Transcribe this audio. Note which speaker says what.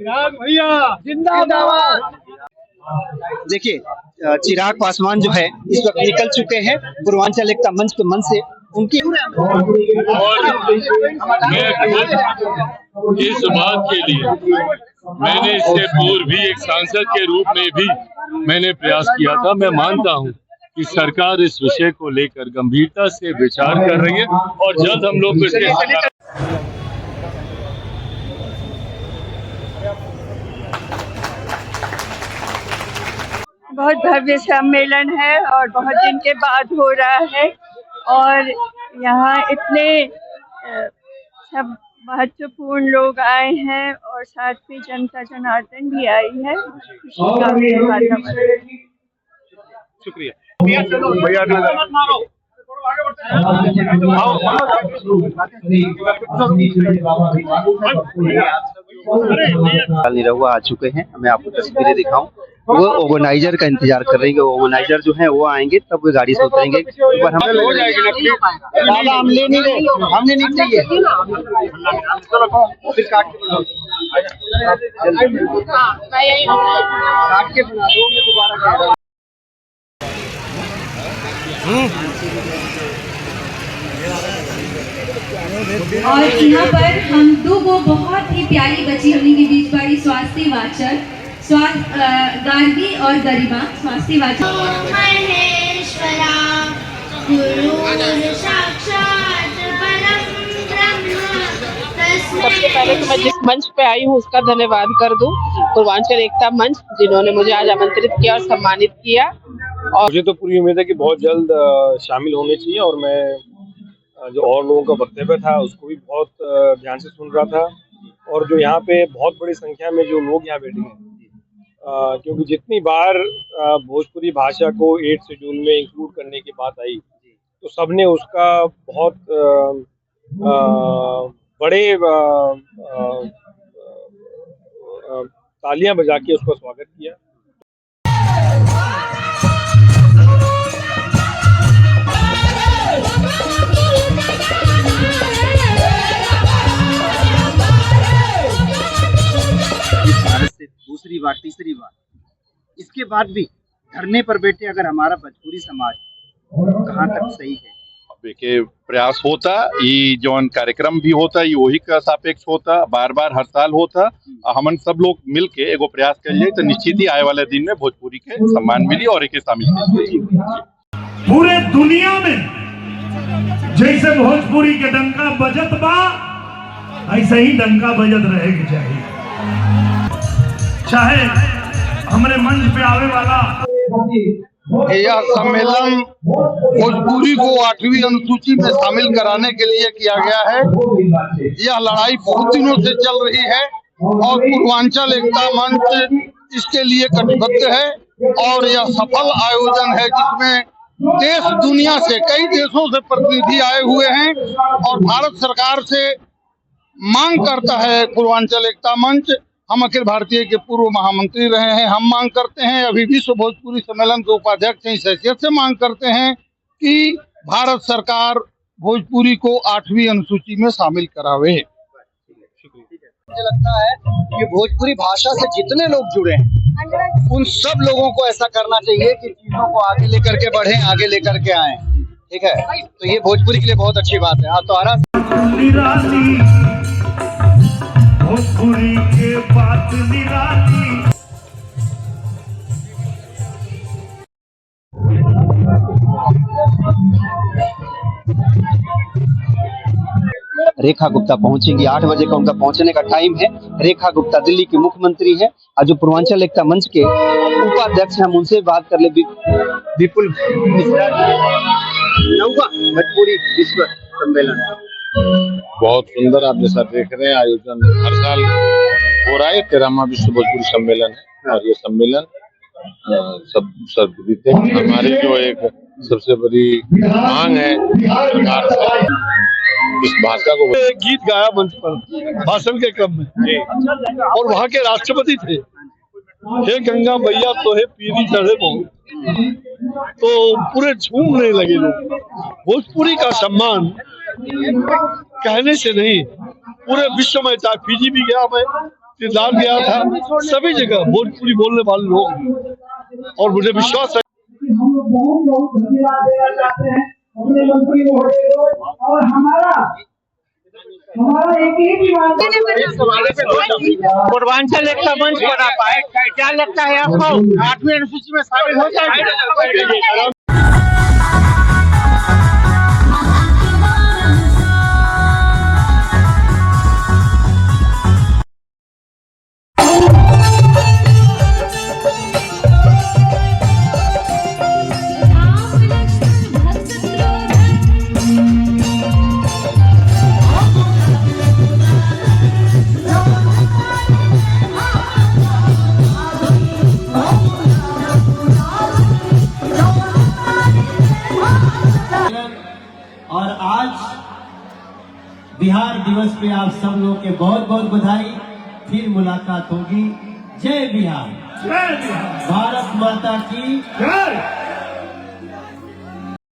Speaker 1: भैया जिंदाबाद।
Speaker 2: देखिए, चिराग पासवान जो है इस वक्त निकल चुके हैं पूर्वांचल एकता मंच के मंच से। उनकी
Speaker 3: और मैं खुद इस बात के लिए मैंने इससे पूर्व भी एक सांसद के रूप में भी मैंने प्रयास किया था। मैं मानता हूं कि सरकार इस विषय को लेकर गंभीरता से विचार कर रही है और जल्द हम लोग इसके
Speaker 4: बहुत भव्य सम्मेलन है और बहुत दिन के बाद हो रहा है और यहाँ इतने सब महत्वपूर्ण लोग आए हैं और साथ में जनता जनार्दन भी आई है। खुशी का वातावरण।
Speaker 2: शुक्रिया निरहुआ आ चुके हैं। मैं आपको तस्वीरें दिखाऊं। वो ऑर्गेनाइजर का इंतजार कर रहे हैं। ऑर्गेनाइजर जो है वो आएंगे तब वो गाड़ी से उतरेंगे। ऊपर हम दादा हम ले नहीं रहे, हमने नहीं चाहिए। फिर काट के बनाओ, काट के बना दो, मैं दोबारा
Speaker 5: और यहाँ पर हम दो वो बहुत ही प्यारी बच्ची हमने के बीच बड़ी स्वास्थ्य वाचक गार्गी और गरिमा स्वास्थ्य वाचक।
Speaker 6: सबसे पहले तो मैं जिस मंच पे आई हूँ उसका धन्यवाद कर दूं, पूर्वांचल एकता मंच, जिन्होंने मुझे आज आमंत्रित किया और सम्मानित किया। और
Speaker 1: मुझे तो पूरी उम्मीद है कि बहुत जल्द शामिल होने चाहिए और मैं जो और लोगों का वक्तव्य था उसको भी बहुत ध्यान से सुन रहा था। और जो यहाँ पे बहुत बड़ी संख्या में जो लोग यहाँ बैठे हैं, क्योंकि जितनी बार भोजपुरी भाषा को 8 शेड्यूल में इंक्लूड करने की बात आई तो सबने उसका बहुत बड़े तालियां बजा के उसका स्वागत किया।
Speaker 2: दूसरी बार तीसरी बार इसके बाद भी धरने पर बैठे अगर हमारा भोजपुरी समाज कहाँ तक सही है।
Speaker 7: के प्रयास होता ये जौन कार्यक्रम भी होता ये वही का सापेक्ष होता, बार बार हर साल होता। हमन सब लोग मिल के एगो प्रयास कर लिए तो निश्चित ही आए वाले दिन में भोजपुरी के सम्मान मिली और एक शामिल
Speaker 8: पूरे दुनिया में जैसे भोजपुरी के डंका बजत बा ऐसे ही डंका बजत रहे के चाहिए। चाहे हमारे मंच पे आवे वाला
Speaker 7: यह सम्मेलन भोजपुरी को 8वीं अनुसूची में शामिल कराने के लिए किया गया है। यह लड़ाई बहुत दिनों से चल रही है और पूर्वांचल एकता मंच इसके लिए कटिबद्ध है और यह सफल आयोजन है जिसमें देश दुनिया से कई देशों से प्रतिनिधि आए हुए हैं और भारत सरकार से मांग करता है पूर्वांचल एकता मंच। हम अखिल भारतीय के पूर्व महामंत्री रहे हैं। हम मांग करते हैं, अभी विश्व भोजपुरी सम्मेलन के उपाध्यक्ष इस हैसियत से मांग करते हैं कि भारत सरकार भोजपुरी को 8वीं अनुसूची में शामिल करावे।
Speaker 2: मुझे लगता है कि भोजपुरी भाषा से जितने लोग जुड़े हैं उन सब लोगों को ऐसा करना चाहिए कि चीजों को आगे लेकर के बढ़े, आगे लेकर के आए। ठीक है, तो ये भोजपुरी के लिए बहुत अच्छी बात है। तो
Speaker 8: भोजपुरी के बात निराली।
Speaker 2: रेखा गुप्ता पहुंचेंगी, 8 बजे का उनका पहुंचने का टाइम है। रेखा गुप्ता दिल्ली की मुख्यमंत्री है और जो पूर्वांचल एकता मंच के उपाध्यक्ष हैं, हम उनसे बात कर ले। विपुल मिश्रा, भोजपुरी विश्व सम्मेलन
Speaker 3: बहुत सुंदर, आप जैसा देख रहे हैं आयोजन हर साल हो रहा है। 13वां विश्व भोजपुरी सम्मेलन है और ये सम्मेलन सब विदित है। हमारी जो एक सबसे बड़ी मांग है सरकार से इस भाषा को।
Speaker 1: एक गीत गाया मंच पर भाषण के क्रम में और वहाँ के राष्ट्रपति थे, हे गंगा मैया तो हे पीरी चढ़े बहुत, तो पूरे झूमने लगे लोग। भोजपुरी का सम्मान कहने से नहीं, पूरे विश्व में, चाहे फिजी भी गया मैं,
Speaker 7: किरदार किया था। सभी जगह भोजपुरी बोलने वाले लोग, और मुझे विश्वास है
Speaker 9: हम लोग बहुत बहुत धन्यवाद देना चाहते हैं अपने मंत्री महोदय को। और हमारा एक ही
Speaker 2: पूर्वांचल एकता मंच बना पाए, क्या लगता है आपको 8वीं अनुसूची में शामिल हो जाएगा?
Speaker 10: और आज बिहार दिवस पे आप सब लोग के बहुत बहुत बधाई। फिर मुलाकात होगी। जय बिहार, भारत माता की जय।